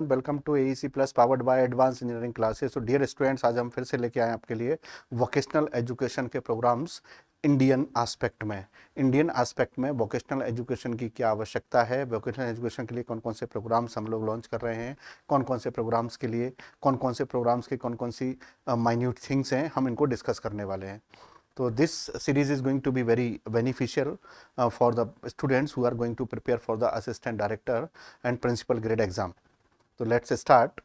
Welcome to AEC plus powered by advance engineering classes. तो dear students, आज हम फिर से लेके आए आपके लिए वोकेशनल एजुकेशन के प्रोग्राम्स इंडियन एस्पेक्ट में वोकेशनल एजुकेशन की क्या आवश्यकता है, वोकेशनल एजुकेशन के लिए कौन कौन से प्रोग्राम्स हम लोग लॉन्च कर रहे हैं, कौन कौन से प्रोग्राम्स के लिए कौन कौन से प्रोग्राम्स की कौन कौन सी माइन्यूट थिंग्स हैं, हम इनको डिस्कस करने वाले हैं। So this series is going to be very beneficial for the students who are going to prepare for the assistant director and principal grade exam. तो लेट्स स्टार्ट।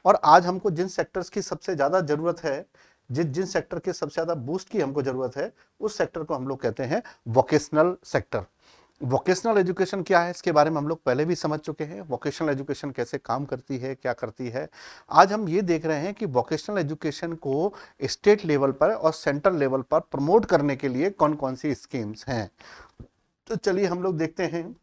और आज हमको जिन सेक्टर्स की सबसे ज़्यादा ज़रूरत है, जिन जिन सेक्टर के सबसे ज़्यादा बूस्ट की हमको ज़रूरत है, उस सेक्टर को हम लोग कहते हैं वोकेशनल सेक्टर। वोकेशनल एजुकेशन क्या है, इसके बारे में हम लोग पहले भी समझ चुके हैं। वोकेशनल एजुकेशन कैसे काम करती है, क्या करती है। आज हम ये देख रहे हैं कि वोकेशनल एजुकेशन को स्टेट लेवल पर और सेंट्रल लेवल पर प्रमोट करने के लिए कौन कौन सी स्कीम्स हैं। तो चलिए हम लोग देखते हैं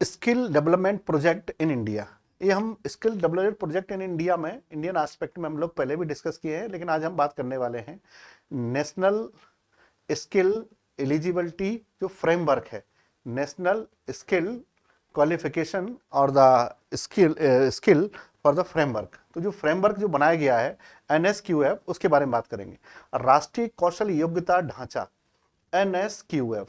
skill development project in India. ये हम skill development project in India में इंडियन एस्पेक्ट में हम लोग पहले भी डिस्कस किए हैं, लेकिन आज हम बात करने वाले हैं नेशनल स्किल एलिजिबिलिटी जो फ्रेमवर्क है, नेशनल स्किल क्वालिफिकेशन और the skill for the framework. तो जो फ्रेमवर्क जो बनाया गया है NSQF, उसके बारे में बात करेंगे। राष्ट्रीय कौशल योग्यता ढांचा NSQF,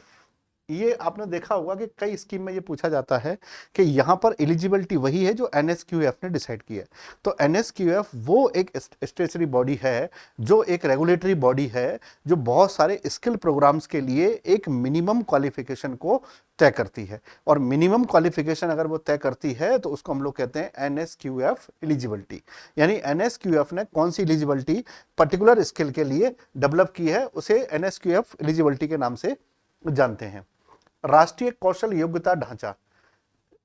ये आपने देखा होगा कि कई स्कीम में ये पूछा जाता है कि यहाँ पर एलिजिबिलिटी वही है जो NSQF ने डिसाइड की है। तो NSQF वो एक स्टेचुटरी बॉडी है, जो एक रेगुलेटरी बॉडी है, जो बहुत सारे स्किल प्रोग्राम्स के लिए एक मिनिमम क्वालिफिकेशन को तय करती है। और मिनिमम क्वालिफिकेशन अगर वो तय करती है तो उसको हम लोग कहते हैं NSQF एलिजिबिलिटी। यानी NSQF ने कौन सी एलिजिबिलिटी पर्टिकुलर स्किल के लिए डेवलप की है, उसे NSQF एलिजिबिलिटी के नाम से जानते हैं। राष्ट्रीय कौशल योग्यता ढांचा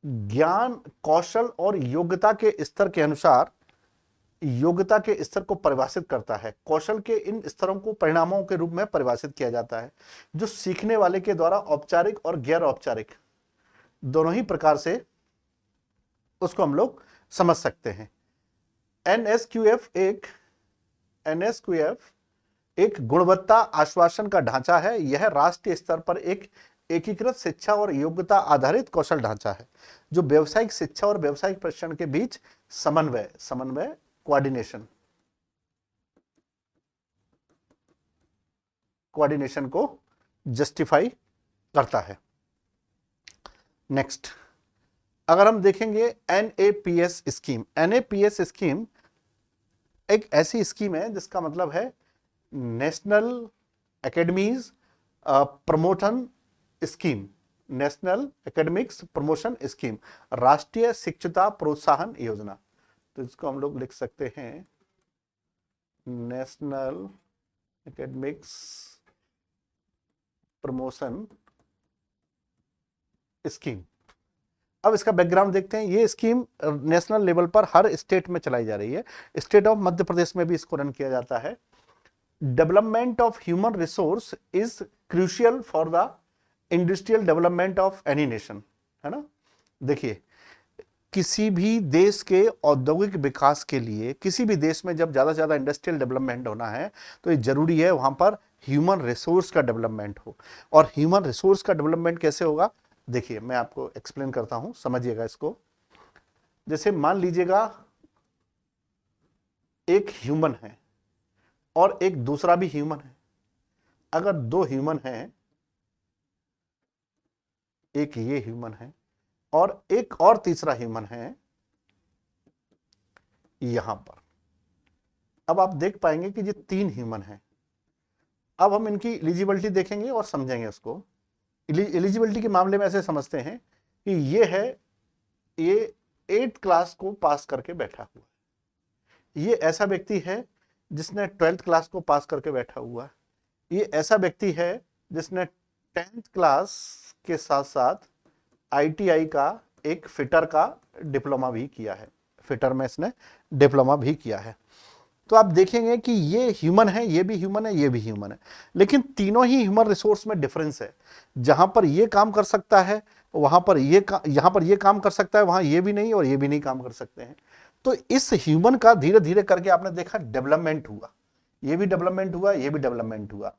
ज्ञान, कौशल और योग्यता के स्तर के अनुसार योग्यता के स्तर को परिभाषित करता है। कौशल के इन स्तरों को परिणामों के रूप में परिभाषित किया जाता है, जो सीखने वाले के द्वारा औपचारिक और गैर औपचारिक दोनों ही प्रकार से उसको हम लोग समझ सकते हैं। NSQF एक गुणवत्ता आश्वासन का ढांचा है। यह राष्ट्रीय स्तर पर एक एकीकृत शिक्षा और योग्यता आधारित कौशल ढांचा है, जो व्यावसायिक शिक्षा और व्यावसायिक प्रशिक्षण के बीच समन्वय कोऑर्डिनेशन को जस्टिफाई करता है। नेक्स्ट, अगर हम देखेंगे NAPS स्कीम। NAPS स्कीम एक ऐसी स्कीम है जिसका मतलब है national academies promotion scheme, national academics promotion scheme, राष्ट्रीय शिक्षुता प्रोत्साहन योजना। तो इसको हम लोग लिख सकते हैं नेशनल एकेडमिक्स प्रमोशन स्कीम। अब इसका बैकग्राउंड देखते हैं। ये स्कीम नेशनल लेवल पर हर स्टेट में चलाई जा रही है। स्टेट ऑफ मध्य प्रदेश में भी इसको रन किया जाता है। Development of human resource is crucial for the industrial development of any nation, है ना। देखिए, किसी भी देश के औद्योगिक विकास के लिए, किसी भी देश में जब ज्यादा से ज्यादा इंडस्ट्रियल डेवलपमेंट होना है तो ये जरूरी है वहां पर ह्यूमन रिसोर्स का डेवलपमेंट हो। और ह्यूमन रिसोर्स का डेवलपमेंट कैसे होगा, देखिए मैं आपको एक्सप्लेन करता हूं, समझिएगा इसको। जैसे मान लीजिएगा एक ह्यूमन है और एक दूसरा भी ह्यूमन है। अगर दो ह्यूमन हैं, एक ये ह्यूमन है और एक और तीसरा ह्यूमन है यहां पर, अब आप देख पाएंगे कि ये तीन ह्यूमन हैं। अब हम इनकी एलिजिबिलिटी देखेंगे और समझेंगे इसको। एलिजिबिलिटी के मामले में ऐसे समझते हैं कि ये 8th क्लास को पास करके बैठा हुआ है। ये ऐसा व्यक्ति है जिसने 12th क्लास को पास करके बैठा हुआ है। ये ऐसा व्यक्ति है जिसने 10th क्लास के साथ साथ ITI का एक फिटर का डिप्लोमा भी किया है। फिटर में इसने डिप्लोमा भी किया है। तो आप देखेंगे कि ये ह्यूमन है, ये भी ह्यूमन है, ये भी ह्यूमन है, लेकिन तीनों ही ह्यूमन रिसोर्स में डिफरेंस है। जहां पर ये काम कर सकता है वहां पर यहां पर ये काम कर सकता है, वहां ये भी नहीं और ये भी नहीं काम कर सकते हैं। तो इस ह्यूमन का धीरे धीरे करके आपने देखा डेवलपमेंट हुआ, ये भी डेवलपमेंट हुआ, ये भी डेवलपमेंट हुआ।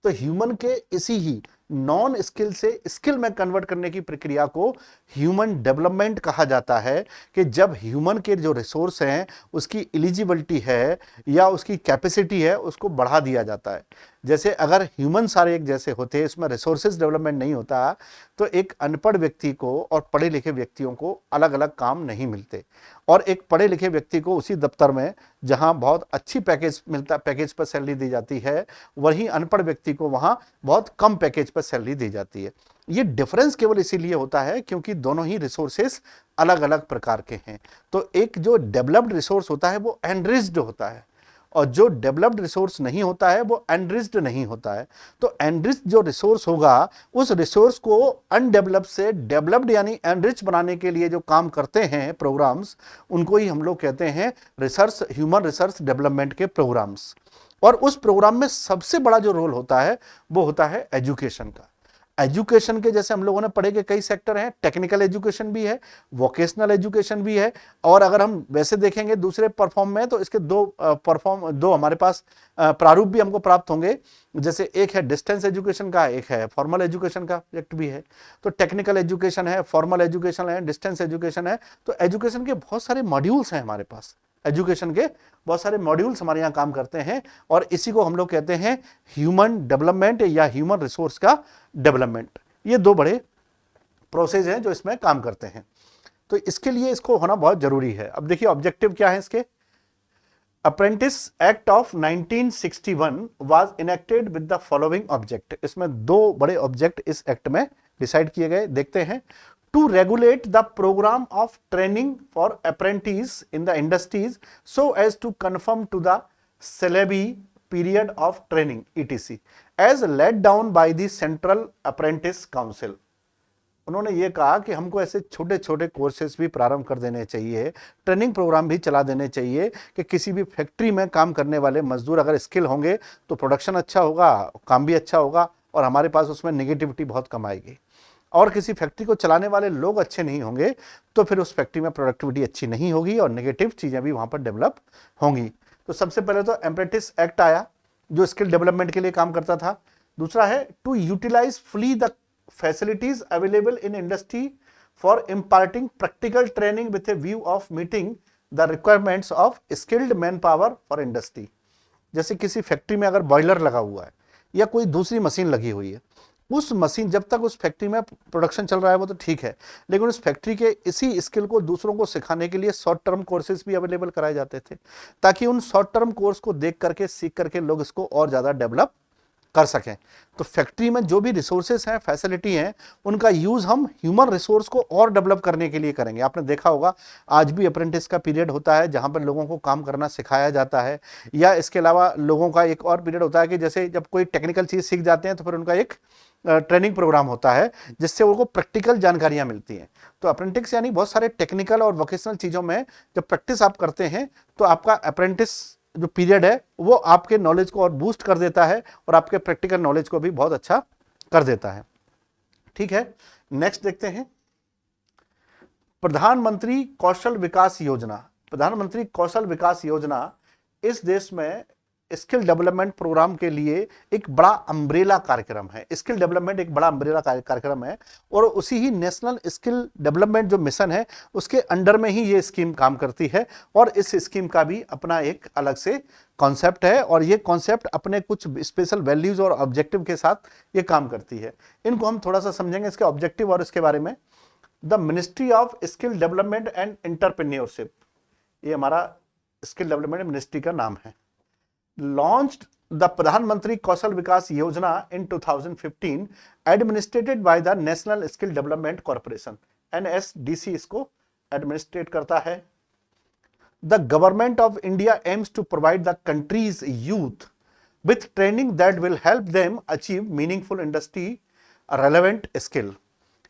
तो ह्यूमन के इसी ही नॉन स्किल से स्किल में कन्वर्ट करने की प्रक्रिया को ह्यूमन डेवलपमेंट कहा जाता है। कि जब ह्यूमन के जो रिसोर्स हैं उसकी एलिजिबिलिटी है या उसकी कैपेसिटी है उसको बढ़ा दिया जाता है। जैसे अगर ह्यूमन सारे एक जैसे होते, इसमें रिसोर्सेज डेवलपमेंट नहीं होता, तो एक अनपढ़ व्यक्ति को और पढ़े लिखे व्यक्तियों को अलग अलग काम नहीं मिलते, और एक पढ़े लिखे व्यक्ति को उसी दफ्तर में जहां बहुत अच्छी पैकेज मिलता, पैकेज पर सैलरी दी जाती है, वहीं अनपढ़ व्यक्ति को वहां बहुत कम पैकेज पर सैलरी दी जाती है। ये डिफरेंस केवल इसीलिए होता है क्योंकि दोनों ही रिसोर्सेस अलग अलग प्रकार के हैं। तो एक जो डेवलप्ड रिसोर्स होता है वो एनरिच्ड होता है, और जो डेवलप्ड रिसोर्स नहीं होता है वो एनरिच्ड नहीं होता है। तो एनरिच्ड जो रिसोर्स होगा उस रिसोर्स को अनडेवलप्ड से डेवलप्ड यानी एनरिच बनाने के लिए जो काम करते हैं प्रोग्राम्स, उनको ही हम लोग कहते हैं रिसर्च, ह्यूमन रिसर्च डेवलपमेंट के प्रोग्राम्स। और उस प्रोग्राम में सबसे बड़ा जो रोल होता है वो होता है एजुकेशन का। एजुकेशन के जैसे हम लोगों ने पढ़े कि कई सेक्टर हैं, टेक्निकल एजुकेशन भी है, वोकेशनल एजुकेशन भी है, और अगर हम वैसे देखेंगे दूसरे परफॉर्म में तो इसके दो हमारे पास प्रारूप भी हमको प्राप्त होंगे। जैसे एक है डिस्टेंस एजुकेशन का, एक है फॉर्मल एजुकेशन का प्रोजेक्ट भी है। तो टेक्निकल एजुकेशन है, फॉर्मल एजुकेशन है, डिस्टेंस एजुकेशन है। तो एजुकेशन के बहुत सारे मॉड्यूल्स हैं हमारे पास, एजुकेशन के बहुत सारे मॉड्यूल्स हमारे यहाँ काम करते हैं, और इसी को हम लोग कहते हैं ह्यूमन डेवलपमेंट या ह्यूमन रिसोर्स का डेवलपमेंट। ये दो बड़े प्रोसेस हैं जो इसमें काम करते हैं। तो इसके लिए इसको होना बहुत जरूरी है। अब देखिए ऑब्जेक्टिव क्या है इसके। Apprentice act of 1961 was enacted with the following object. इसमें दो बड़े ऑब्जेक्ट इस एक्ट में डिसाइड किए गए, देखते हैं। To regulate the program of training for apprentices in the industries so as to conform to the syllabi period of training etc as laid down by the Central Apprentice Council। उन्होंने ये कहा कि हमको ऐसे छोटे छोटे कोर्सेज भी प्रारंभ कर देने चाहिए, ट्रेनिंग प्रोग्राम भी चला देने चाहिए कि किसी भी फैक्ट्री में काम करने वाले मजदूर अगर स्किल होंगे तो प्रोडक्शन अच्छा होगा, काम भी अच्छा होगा, और हमारे पास उसमें नेगेटिविटी बहुत कम आएगी। और किसी फैक्ट्री को चलाने वाले लोग अच्छे नहीं होंगे तो फिर उस फैक्ट्री में प्रोडक्टिविटी अच्छी नहीं होगी और नेगेटिव चीजें भी वहां पर डेवलप होंगी। तो सबसे पहले तो अप्रेंटिस एक्ट आया जो स्किल डेवलपमेंट के लिए काम करता था। दूसरा है to utilize fully the facilities available in industry for imparting practical training with a view of meeting the requirements of skilled man power for industry. जैसे किसी फैक्ट्री में अगर बॉयलर लगा हुआ है या कोई दूसरी मशीन लगी हुई है, उस मशीन जब तक उस फैक्ट्री में प्रोडक्शन चल रहा है वो तो ठीक है, लेकिन उस फैक्ट्री के इसी स्किल को दूसरों को सिखाने के लिए शॉर्ट टर्म कोर्सेज भी अवेलेबल कराए जाते थे, ताकि उन शॉर्ट टर्म कोर्स को देख करके सीख करके लोग इसको और ज़्यादा डेवलप कर सकें। तो फैक्ट्री में जो भी रिसोर्सेस हैं, फैसिलिटी हैं, उनका यूज हम ह्यूमन रिसोर्स को और डेवलप करने के लिए करेंगे। आपने देखा होगा आज भी अप्रेंटिस का पीरियड होता है जहां पर लोगों को काम करना सिखाया जाता है, या इसके अलावा लोगों का एक और पीरियड होता है कि जैसे जब कोई टेक्निकल चीज सीख जाते हैं तो फिर उनका एक ट्रेनिंग प्रोग्राम होता है जिससे उनको प्रैक्टिकल जानकारियां मिलती हैं। तो अप्रेंटिस यानी बहुत सारे टेक्निकल और वोकेशनल चीजों में जब प्रैक्टिस आप करते हैं तो आपका अप्रेंटिस जो पीरियड है वो आपके नॉलेज को और बूस्ट कर देता है और आपके प्रैक्टिकल नॉलेज को भी बहुत अच्छा कर देता है। ठीक है, नेक्स्ट देखते हैं प्रधानमंत्री कौशल विकास योजना। प्रधानमंत्री कौशल विकास योजना इस देश में स्किल डेवलपमेंट प्रोग्राम के लिए एक बड़ा अम्ब्रेला कार्यक्रम है। स्किल डेवलपमेंट एक बड़ा अम्ब्रेला कार्यक्रम है और उसी ही नेशनल स्किल डेवलपमेंट जो मिशन है उसके अंडर में ही ये स्कीम काम करती है, और इस स्कीम का भी अपना एक अलग से कॉन्सेप्ट है, और ये कॉन्सेप्ट अपने कुछ स्पेशल वैल्यूज और ऑब्जेक्टिव के साथ ये काम करती है। इनको हम थोड़ा सा समझेंगे, इसके ऑब्जेक्टिव और इसके बारे में। The ministry of skill development and entrepreneurship, ये हमारा स्किल डेवलपमेंट मिनिस्ट्री का नाम है, launched the Pradhan Mantri Kaushal Vikas Yojana in 2015 administrated by the National Skill Development Corporation, NSDC इसको एडमिनिस्ट्रेट करता है। The government of India aims to provide the country's youth with training that will help them achieve meaningful industry relevant skill।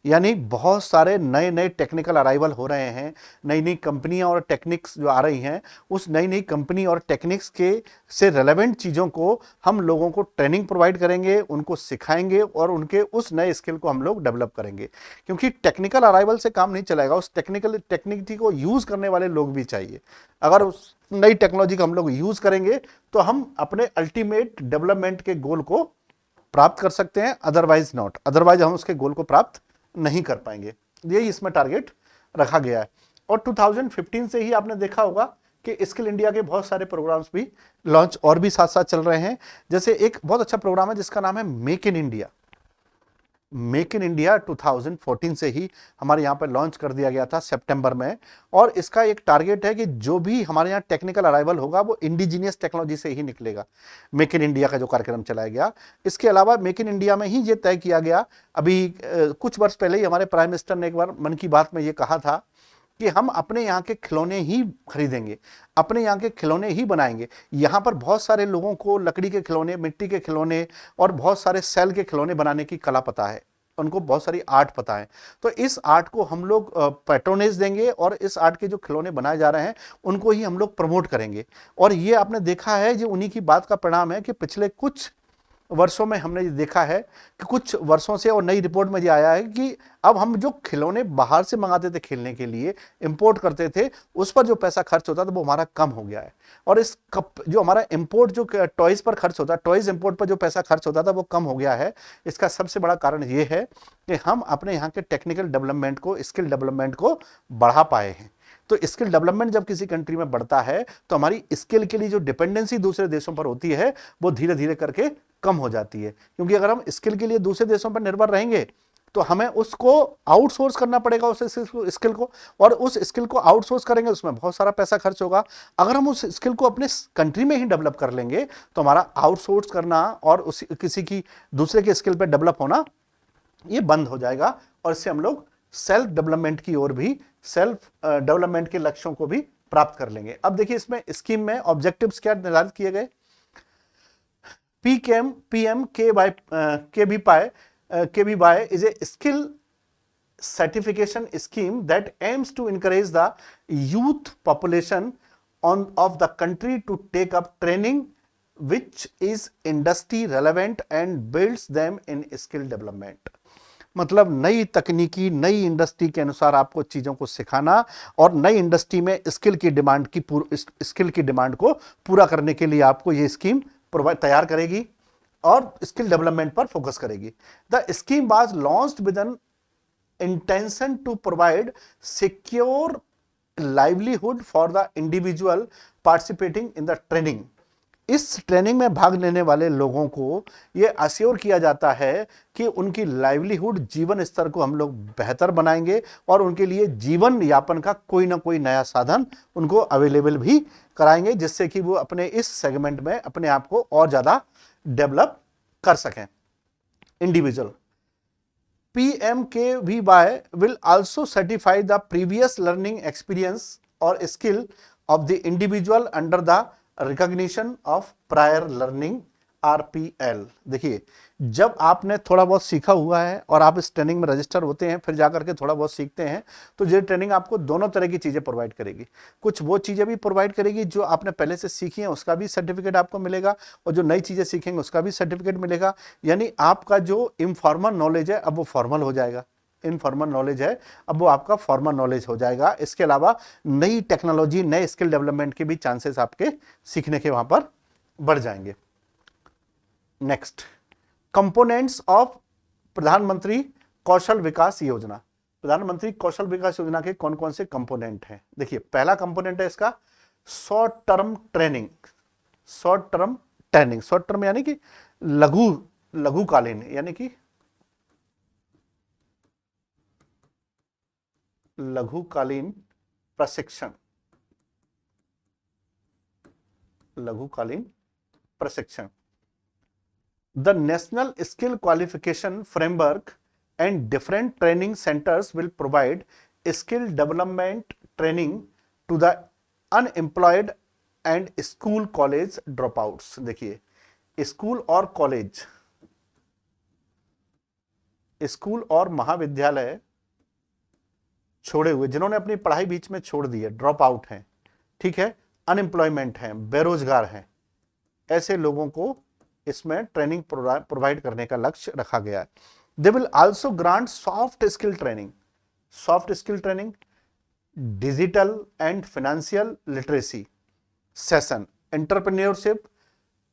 यानी बहुत सारे नए नए technical arrival हो रहे हैं, नई नई कंपनियां और टेक्निक्स जो आ रही हैं, उस नई नई कंपनी और टेक्निक्स के से रेलेवेंट चीज़ों को हम लोगों को ट्रेनिंग प्रोवाइड करेंगे, उनको सिखाएंगे और उनके उस नए स्किल को हम लोग डेवलप करेंगे। क्योंकि टेक्निकल अराइवल से काम नहीं चलेगा, उस टेक्निक को यूज़ करने वाले लोग भी चाहिए। अगर उस नई टेक्नोलॉजी का हम लोग यूज़ करेंगे तो हम अपने अल्टीमेट डेवलपमेंट के गोल को प्राप्त कर सकते हैं, अदरवाइज नॉट, अदरवाइज हम उसके गोल को प्राप्त नहीं कर पाएंगे। यही इसमें टारगेट रखा गया है। और 2015 से ही आपने देखा होगा कि स्किल इंडिया के बहुत सारे प्रोग्राम्स भी लॉन्च और भी साथ साथ चल रहे हैं। जैसे एक बहुत अच्छा प्रोग्राम है जिसका नाम है make in India. Make in India 2014 से ही हमारे यहाँ पर लॉन्च कर दिया गया था सितंबर में। और इसका एक टारगेट है कि जो भी हमारे यहाँ टेक्निकल अराइवल होगा वो इंडिजीनियस टेक्नोलॉजी से ही निकलेगा। मेक इन इंडिया का जो कार्यक्रम चलाया गया, इसके अलावा मेक इन इंडिया में ही ये तय किया गया, अभी कुछ वर्ष पहले ही हमारे प्राइम मिनिस्टर ने एक बार मन की बात में ये कहा था कि हम अपने यहाँ के खिलौने ही खरीदेंगे, अपने यहाँ के खिलौने ही बनाएंगे। यहाँ पर बहुत सारे लोगों को लकड़ी के खिलौने, मिट्टी के खिलौने और बहुत सारे सेल के खिलौने बनाने की कला पता है, उनको बहुत सारी आर्ट पता है। तो इस आर्ट को हम लोग पैट्रोनेज देंगे और इस आर्ट के जो खिलौने बनाए जा रहे हैं उनको ही हम लोग प्रमोट करेंगे। और ये आपने देखा है, जो उन्हीं की बात का परिणाम है कि पिछले कुछ वर्षों में हमने ये देखा है कि कुछ वर्षों से, और नई रिपोर्ट में ये आया है कि अब हम जो खिलौने बाहर से मंगाते थे खेलने के लिए, इंपोर्ट करते थे, उस पर जो पैसा खर्च होता था वो हमारा कम हो गया है। और इस जो हमारा इंपोर्ट जो टॉयज पर खर्च होता है, टॉयज इंपोर्ट पर जो पैसा खर्च होता था वो कम हो गया है। इसका सबसे बड़ा कारण ये है कि हम अपने यहाँ के टेक्निकल डेवलपमेंट को, स्किल डेवलपमेंट को बढ़ा पाए हैं। तो स्किल डेवलपमेंट जब किसी कंट्री में बढ़ता है तो हमारी स्किल के लिए जो डिपेंडेंसी दूसरे देशों पर होती है वो धीरे धीरे करके कम हो जाती है। क्योंकि अगर हम स्किल के लिए दूसरे देशों पर निर्भर रहेंगे तो हमें उसको आउटसोर्स करना पड़ेगा, उस स्किल को, और उस स्किल को आउटसोर्स करेंगे उसमें बहुत सारा पैसा खर्च होगा। अगर हम उस स्किल को अपने कंट्री में ही डेवलप कर लेंगे तो हमारा आउटसोर्स करना और उस किसी की दूसरे के स्किल पर डेवलप होना ये बंद हो जाएगा। और इससे हम लोग सेल्फ डेवलपमेंट की ओर भी, सेल्फ डेवलपमेंट के लक्ष्यों को भी प्राप्त कर लेंगे। अब देखिए इसमें स्कीम में ऑब्जेक्टिव्स क्या निर्धारित किए गए। PMKVY is a skill certification scheme that aims to encourage the youth population of the country to take up training which is industry relevant and builds them in skill development। मतलब नई तकनीकी, नई industry के अनुसार आपको चीजों को सिखाना और नई इंडस्ट्री में स्किल की डिमांड को पूरा करने के लिए आपको ये स्कीम तैयार करेगी और स्किल डेवलपमेंट पर फोकस करेगी। The scheme was launched with an intention to provide secure livelihood for the individual participating in the training. इस ट्रेनिंग में भाग लेने वाले लोगों को यह अश्योर किया जाता है कि उनकी लाइवलीहुड, जीवन स्तर को हम लोग बेहतर बनाएंगे और उनके लिए जीवन यापन का कोई ना कोई नया साधन उनको अवेलेबल भी कराएंगे, जिससे कि वो अपने इस सेगमेंट में अपने आप को और ज्यादा डेवलप कर सकें। Individual PMKVY will also certify the previous learning experience or skill of the individual under the recognition of prior learning RPL। देखिए, जब आपने थोड़ा बहुत सीखा हुआ है और आप इस ट्रेनिंग में रजिस्टर होते हैं, फिर जाकर के थोड़ा बहुत सीखते हैं, तो ये ट्रेनिंग आपको दोनों तरह की चीजें प्रोवाइड करेगी। कुछ वो चीजें भी प्रोवाइड करेगी जो आपने पहले से सीखी हैं, उसका भी सर्टिफिकेट आपको मिलेगा, और जो नई चीजें सीखेंगे उसका भी सर्टिफिकेट मिलेगा। यानी आपका जो इनफॉर्मल नॉलेज है अब वो फॉर्मल हो जाएगा, इनफॉर्मल नॉलेज है अब वो आपका फॉर्मल नॉलेज हो जाएगा। इसके अलावा नई टेक्नोलॉजी, नए स्किल डेवलपमेंट के भी चांसेस आपके सीखने के वहां पर बढ़ जाएंगे। नेक्स्ट, कंपोनेंट्स ऑफ प्रधानमंत्री कौशल विकास योजना। प्रधानमंत्री कौशल विकास योजना के कौन कौन से कंपोनेंट हैं। देखिए, पहला कंपोनेंट है इसका short term training. Short term यानी कि लघुकालीन, यानी कि लघुकालीन प्रशिक्षण। The National Skill Qualification Framework and different training centers will provide skill development training to the unemployed and school college dropouts। देखिए, स्कूल और महाविद्यालय छोड़े हुए, जिन्होंने अपनी पढ़ाई बीच में छोड़ दी है, ड्रॉप आउट हैं, ठीक है, अनएम्प्लॉयमेंट हैं, बेरोजगार हैं, ऐसे लोगों को इसमें ट्रेनिंग प्रोवाइड करने का लक्ष्य रखा गया है। They will also grant soft skill training, digital and financial literacy session, entrepreneurship,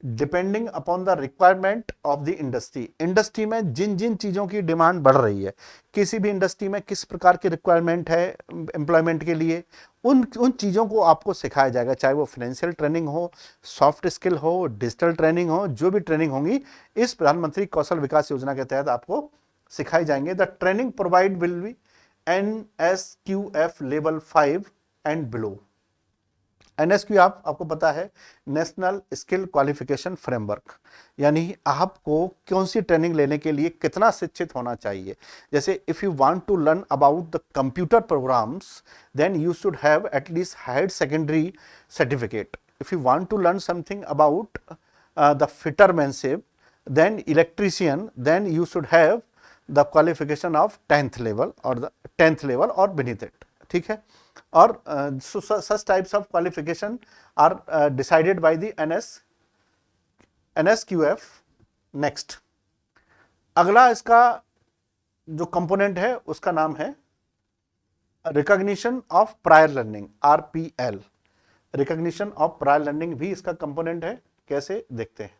depending upon the requirement of the industry. Industry में जिन जिन चीजों की डिमांड बढ़ रही है, किसी भी इंडस्ट्री में किस प्रकार की रिक्वायरमेंट है एम्प्लॉयमेंट के लिए, उन उन चीजों को आपको सिखाया जाएगा, चाहे वो फाइनेंशियल ट्रेनिंग हो, सॉफ्ट स्किल हो, डिजिटल ट्रेनिंग हो, जो भी ट्रेनिंग होंगी इस प्रधानमंत्री कौशल विकास योजना के तहत आपको सिखाई जाएंगे। The training provide will be NSQF level 5 and below. NSQ आपको पता है, नेशनल स्किल क्वालिफिकेशन फ्रेमवर्क, यानी आपको कौन सी ट्रेनिंग लेने के लिए कितना शिक्षित होना चाहिए। जैसे if you want to learn about the computer programs then you should have at least higher secondary certificate. If you want to learn something about the fittermanship then electrician then you should have the qualification of 10th level और the 10th level और beneath it, ठीक है। और such types of qualification are decided by the NSQF। Next, अगला इसका जो component है उसका नाम है recognition of prior learning, RPL। Recognition of prior learning भी इसका कंपोनेंट है। कैसे, देखते हैं।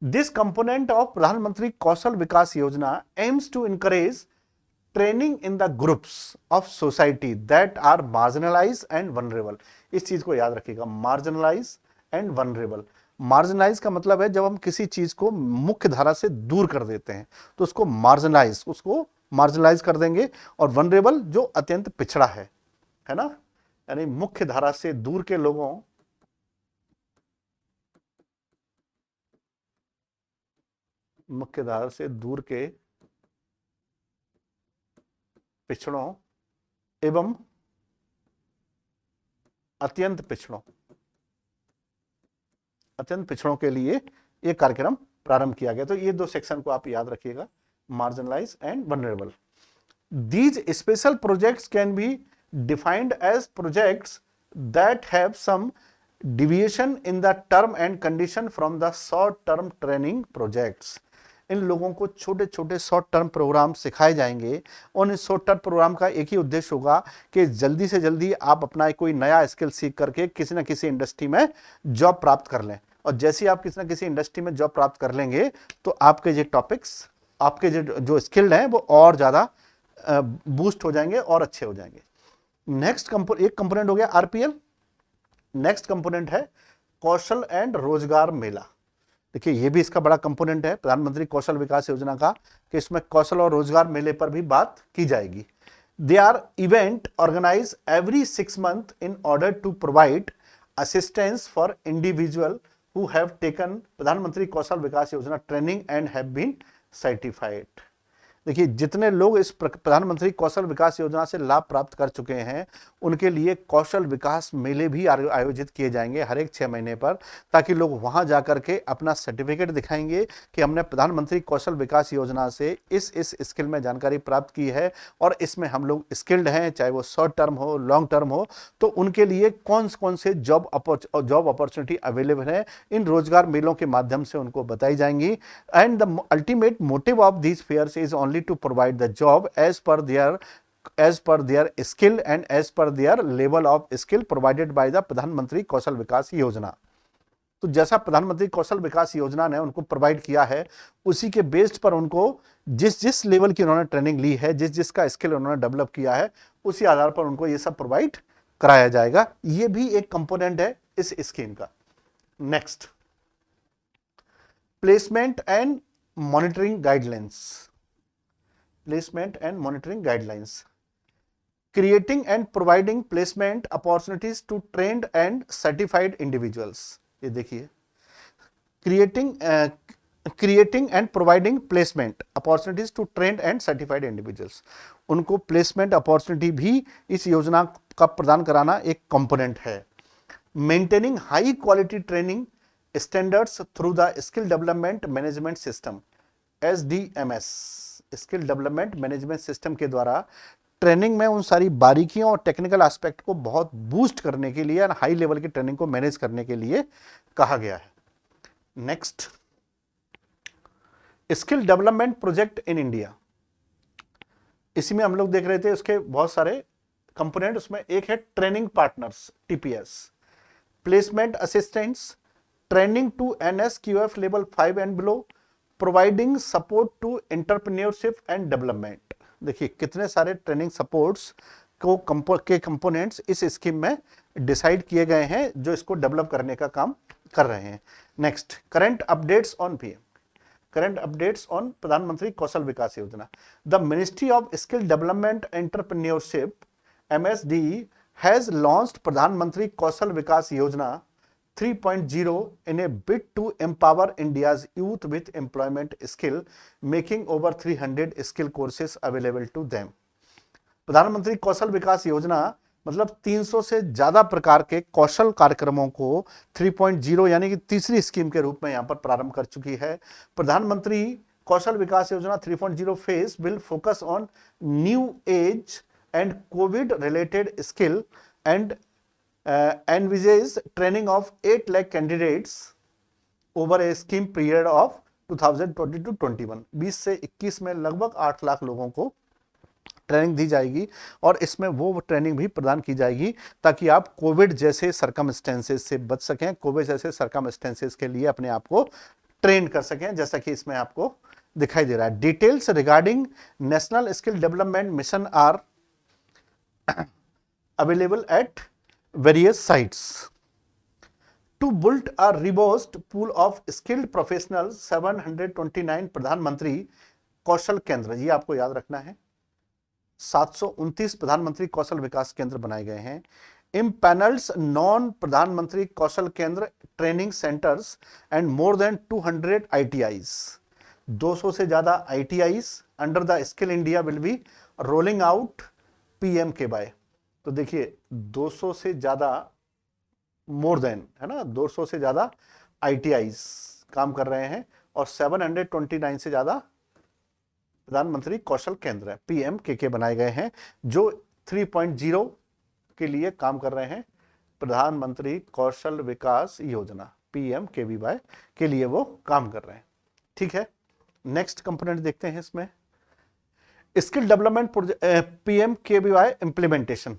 दिस कंपोनेंट ऑफ प्रधानमंत्री Kaushal Vikas Yojana aims to encourage training in the groups of society that are marginalize and vulnerable. इस चीज को याद रखिएगा, मार्जिनलाइज एंड वनरेबल। मार्जिनलाइज का मतलब है जब हम किसी चीज को मुख्य धारा से दूर कर देते हैं तो उसको मार्जिनलाइज कर देंगे। और वनरेबल जो अत्यंत पिछड़ा है ना, यानी मुख्य धारा से दूर के लोगों, मुख्य धारा से दूर के पिछड़ों एवं अत्यंत पिछड़ों के लिए यह कार्यक्रम प्रारंभ किया गया। तो ये दो सेक्शन को आप याद रखिएगा, marginalise and vulnerable. These special projects can be defined as projects that have some deviation in the term and condition from the short term training projects. इन लोगों को छोटे छोटे शॉर्ट टर्म प्रोग्राम सिखाए जाएंगे और इस शॉर्ट टर्म प्रोग्राम का एक ही उद्देश्य होगा कि जल्दी से जल्दी आप अपना कोई नया स्किल सीख करके किसी ना किसी इंडस्ट्री में जॉब प्राप्त कर लें। और जैसे ही आप किसी ना किसी इंडस्ट्री में जॉब प्राप्त कर लेंगे तो आपके ये टॉपिक्स, आपके जो स्किल हैं वो और ज़्यादा बूस्ट हो जाएंगे और अच्छे हो जाएंगे। नेक्स्ट एक कंपोनेंट हो गया RPL। नेक्स्ट कंपोनेंट है कौशल एंड रोजगार मेला। देखिए ये भी इसका बड़ा कंपोनेंट है प्रधानमंत्री कौशल विकास योजना का, कि इसमें कौशल और रोजगार मेले पर भी बात की जाएगी। They are event organise every 6 months in order to provide assistance for individual who have taken प्रधानमंत्री Kaushal Vikas Yojana training and have been certified. देखिए जितने लोग इस प्रधानमंत्री कौशल विकास योजना से लाभ प्राप्त कर चुके हैं उनके लिए कौशल विकास मेले भी आयोजित किए जाएंगे हर एक 6 महीने पर, ताकि लोग वहां जाकर के अपना सर्टिफिकेट दिखाएंगे कि हमने प्रधानमंत्री कौशल विकास योजना से इस स्किल में जानकारी प्राप्त की है और इसमें हम लोग स्किल्ड हैं, चाहे वो शॉर्ट टर्म हो लॉन्ग टर्म हो। तो उनके लिए कौन कौन से जॉब अपॉर्चुनिटी अवेलेबल है इन रोजगार मेलों के माध्यम से उनको बताई जाएंगी। And the ultimate motive of these fairs is only to provide the job as per their skill and as per their level of skill provided by the प्रधानमंत्री कौशल विकास योजना। तो जैसा प्रधानमंत्री कौशल विकास योजना ने उनको प्रोवाइड किया है उसी के बेस्ड पर उनको जिस लेवल की उन्होंने ट्रेनिंग ली है, जिसका स्किल उन्होंने डेवलप किया है, उसी आधार पर उनको ये सब प्रोवाइड कराया जाएगा। ये भी एक कंपोनेंट है इस स्कीम का। Next, placement and monitoring guidelines. Placement and monitoring guidelines. Creating and providing placement opportunities to trained and certified individuals. ये देखिए, creating and providing placement opportunities to trained and certified individuals. उनको placement opportunity भी इस योजना का प्रदान कराना एक component है। Maintaining high quality training standards through the Skill Development Management System, SDMS। Skill development management system के द्वारा ट्रेनिंग में उन सारी बारीकियों और टेक्निकल एस्पेक्ट को बहुत बूस्ट करने के लिए और हाई लेवल की ट्रेनिंग को मैनेज करने के लिए कहा गया है। Next, skill development project in India. इसी में हम लोग देख रहे थे उसके बहुत सारे कंपोनेंट, उसमें एक है training partners TPS, placement assistants, training to NSQF level 5 and below, providing support to entrepreneurship and development. देखिए कितने सारे ट्रेनिंग सपोर्ट्स के कंपोनेंट्स इस स्कीम में डिसाइड किए गए हैं जो इसको डेवलप करने का काम कर रहे हैं। Next, current updates on PM, current updates on प्रधानमंत्री कौशल विकास योजना। The ministry of skill development entrepreneurship MSDE has launched प्रधानमंत्री कौशल विकास योजना 3.0 in a bid to empower India's youth with employment skill, making over 300 skill courses available to them। प्रधानमंत्री कौशल विकास योजना मतलब 300 से ज्यादा प्रकार के कौशल कार्यक्रमों को 3.0 यानी कि तीसरी स्कीम के रूप में यहां पर प्रारंभ कर चुकी है। प्रधानमंत्री कौशल विकास योजना 3.0 phase will focus on new age and Covid related skill and envisages training of 8 lakh candidates over a scheme period of 2020 to 21। 20 से 21 में लगभग 8 लाख लोगों को ट्रेनिंग दी जाएगी और इसमें वो ट्रेनिंग भी प्रदान की जाएगी ताकि आप कोविड जैसे सरकमस्टेंसेस से बच सकें, कोविड जैसे सरकमस्टेंसेस के लिए अपने आप को ट्रेन कर सकें, जैसा कि इसमें आपको दिखाई दे रहा है। Details regarding national skill development mission are available at various sites to build a robust pool of skilled professionals। 729 प्रधानमंत्री कौशल केंद्र, ये आपको याद रखना है, 729 प्रधानमंत्री कौशल विकास केंद्र बनाए गए हैं। इम्पैनल्स नॉन प्रधानमंत्री कौशल केंद्र training centres and more than 200 ITIs, 200 से ज्यादा ITIs under the skill India will be rolling out PMKY। तो देखिए 200 से ज्यादा, मोर देन है ना, 200 से ज्यादा ITIs काम कर रहे हैं और 729 से ज्यादा प्रधानमंत्री कौशल केंद्र PMKK बनाए गए हैं जो 3.0 के लिए काम कर रहे हैं। प्रधानमंत्री कौशल विकास योजना PMKVY के लिए वो काम कर रहे हैं। ठीक है, नेक्स्ट कंपोनेंट देखते हैं इसमें, skill development PMKVY implementation.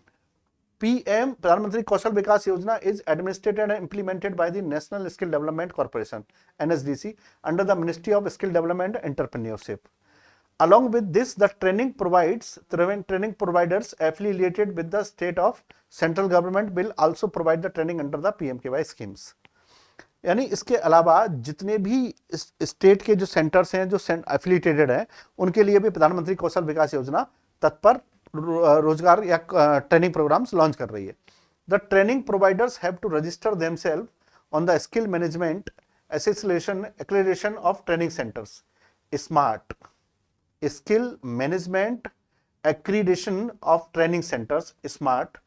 PM प्रधानमंत्री कौशल विकास योजना is administered and implemented by the National Skill Development Corporation NSDC under the Ministry of Skill Development and Entrepreneurship। Along with this, the training providers affiliated with the state of central government will also provide the training under the PMKY schemes। यानी इसके अलावा जितने भी state के जो centres हैं जो affiliated हैं उनके लिए भी प्रधानमंत्री कौशल विकास योजना तत्पर रोजगार या ट्रेनिंग प्रोग्राम्स लॉन्च कर रही है। The training providers have to register themselves on the skill management association accreditation of training centres smart, skill management accreditation of training centres smart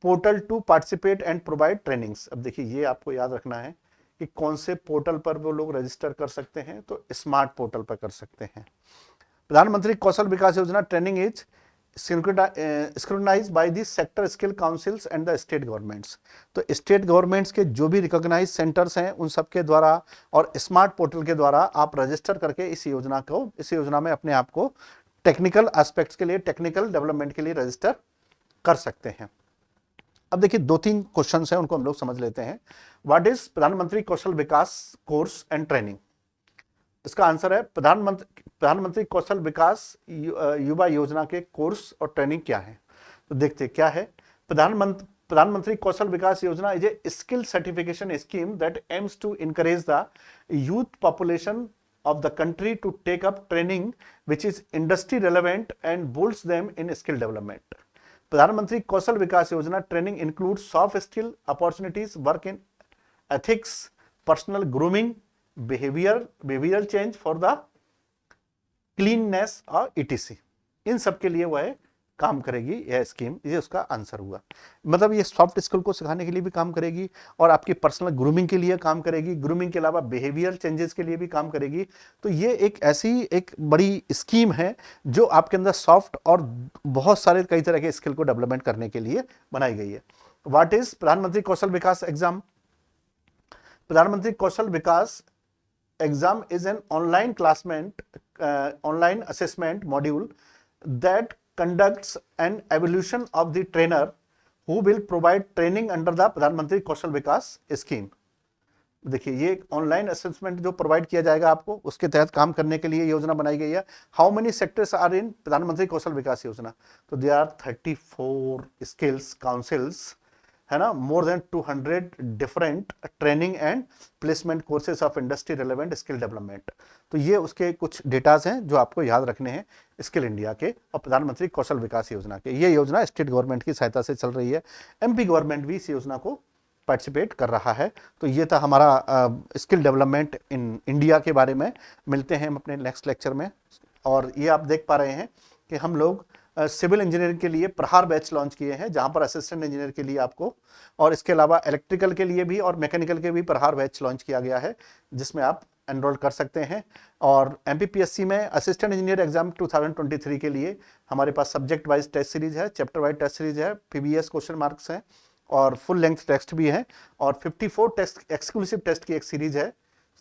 portal to participate and provide trainings. अब देखिए ये आपको याद रखना है कि कौन से पोर्टल पर वो लोग रजिस्टर कर सकते हैं, तो स्मार्ट पोर्टल पर कर सकते हैं। प्रधानमंत्री Kaushal Vikas Yojana training is scrutinised by the sector skill councils and the state governments. तो स्टेट गवर्नमेंट्स के जो भी रिकॉग्नाइज सेंटर्स हैं उन सब के द्वारा और स्मार्ट पोर्टल के द्वारा आप रजिस्टर करके इस योजना में अपने आप को टेक्निकल एस्पेक्ट्स के लिए, टेक्निकल डेवलपमेंट के लिए रजिस्टर कर सकते हैं। अब देखिए 2-3 क्वेश्चंस हैं, उनको हम लोग समझ लेते हैं। व्हाट इज प्रधानमंत्री कौशल विकास कोर्स एंड ट्रेनिंग? इसका आंसर है प्रधानमंत्री कौशल विकास युवा योजना के कोर्स और ट्रेनिंग क्या है। तो देखते क्या है। प्रधानमंत्री Kaushal Vikas Yojana is a skill certification scheme that aims to encourage the youth population of the country to take up training which is industry relevant and builds them in skill development। प्रधानमंत्री Kaushal Vikas Yojana training include soft skill opportunities, work in ethics, personal grooming, behavioural change for the cleanness और ETC। इन सब के लिए वह काम करेगी यह स्कीम, ये उसका आंसर हुआ। मतलब ये सॉफ्ट स्किल को सिखाने के लिए भी काम करेगी और आपकी पर्सनल ग्रूमिंग के लिए काम करेगी, ग्रूमिंग के अलावा बिहेवियर चेंजेस के लिए भी काम करेगी। तो ये एक ऐसी एक बड़ी स्कीम है जो आपके अंदर सॉफ्ट और बहुत सारे कई तरह के स्किल को डेवलपमेंट करने के लिए बनाई गई है। व्हाट इज प्रधानमंत्री Kaushal Vikas exam? Pradhan Mantri Kaushal Vikas exam is an online assessment module that conducts an evaluation of the trainer who will provide training under the प्रधानमंत्री कौशल विकास स्कीम। देखिए ये एक ऑनलाइन असेसमेंट जो प्रोवाइड किया जाएगा आपको, उसके तहत काम करने के लिए योजना बनाई गई है। How many sectors are in Pradhan Mantri Kaushal Vikas योजना? तो दे आर 34 स्किल्स काउंसिल्स, है ना, more than 200 different training and placement courses of industry relevant skill development. तो ये उसके कुछ डेटाज हैं जो आपको याद रखने हैं स्किल इंडिया के और प्रधानमंत्री कौशल विकास योजना के। ये योजना स्टेट गवर्नमेंट की सहायता से चल रही है, एमपी गवर्नमेंट भी इस योजना को पार्टिसिपेट कर रहा है। तो ये था हमारा स्किल डेवलपमेंट इन इंडिया के बारे में। मिलते हैं हम अपने नेक्स्ट लेक्चर में। और ये आप देख पा रहे हैं कि हम लोग सिविल इंजीनियरिंग के लिए प्रहार बैच लॉन्च किए हैं, जहां पर असिस्टेंट इंजीनियर के लिए आपको, और इसके अलावा इलेक्ट्रिकल के लिए भी और मैकेनिकल के भी प्रहार बैच लॉन्च किया गया है, जिसमें आप एनरोल कर सकते हैं। और एमपीपीएससी में असिस्टेंट इंजीनियर एग्जाम 2023 के लिए हमारे पास सब्जेक्ट वाइज टेस्ट सीरीज है, चैप्टर वाइज टेस्ट सीरीज है, पीबीएस क्वेश्चन मार्क्स हैं और फुल लेंथ टेस्ट भी है, और 54 टेस्ट एक्सक्लूसिव टेस्ट की एक सीरीज है,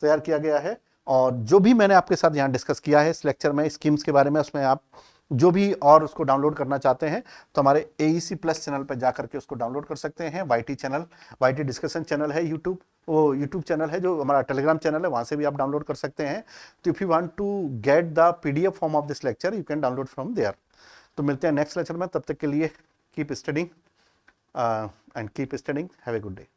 तैयार किया गया है। और जो भी मैंने आपके साथ यहाँ डिस्कस किया है इस लेक्चर में स्कीम्स के बारे में, उसमें आप जो भी और उसको डाउनलोड करना चाहते हैं तो हमारे AEC प्लस चैनल पर जाकर के उसको डाउनलोड कर सकते हैं। YT channel, YT discussion channel है, यूट्यूब चैनल है, जो हमारा टेलीग्राम चैनल है, वहाँ से भी आप डाउनलोड कर सकते हैं। तो if you want to get the PDF form of this lecture you can download from there. तो मिलते हैं नेक्स्ट लेक्चर में, तब तक के लिए keep studying and keep studying. Have a good day.